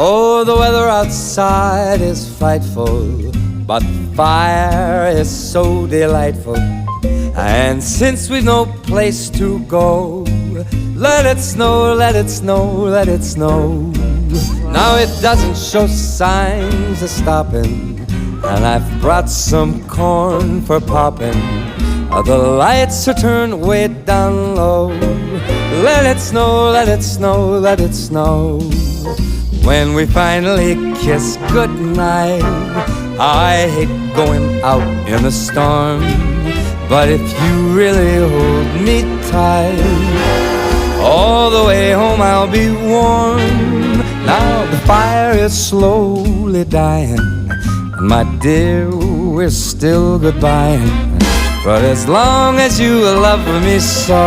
Oh, the weather outside is frightful, but fire is so delightful. And since we've no place to go, let it snow, let it snow, let it snow. Now it doesn't show signs of stopping, and I've brought some corn for popping. The lights are turned way down low. Let it snow, let it snow, let it snow. When we finally kiss goodnight, I hate going out in the storm, but if you really hold me tight, all the way home I'll be warm. Now the fire is slowly dying, and my dear, we're still goodbying. But as long as you love me so,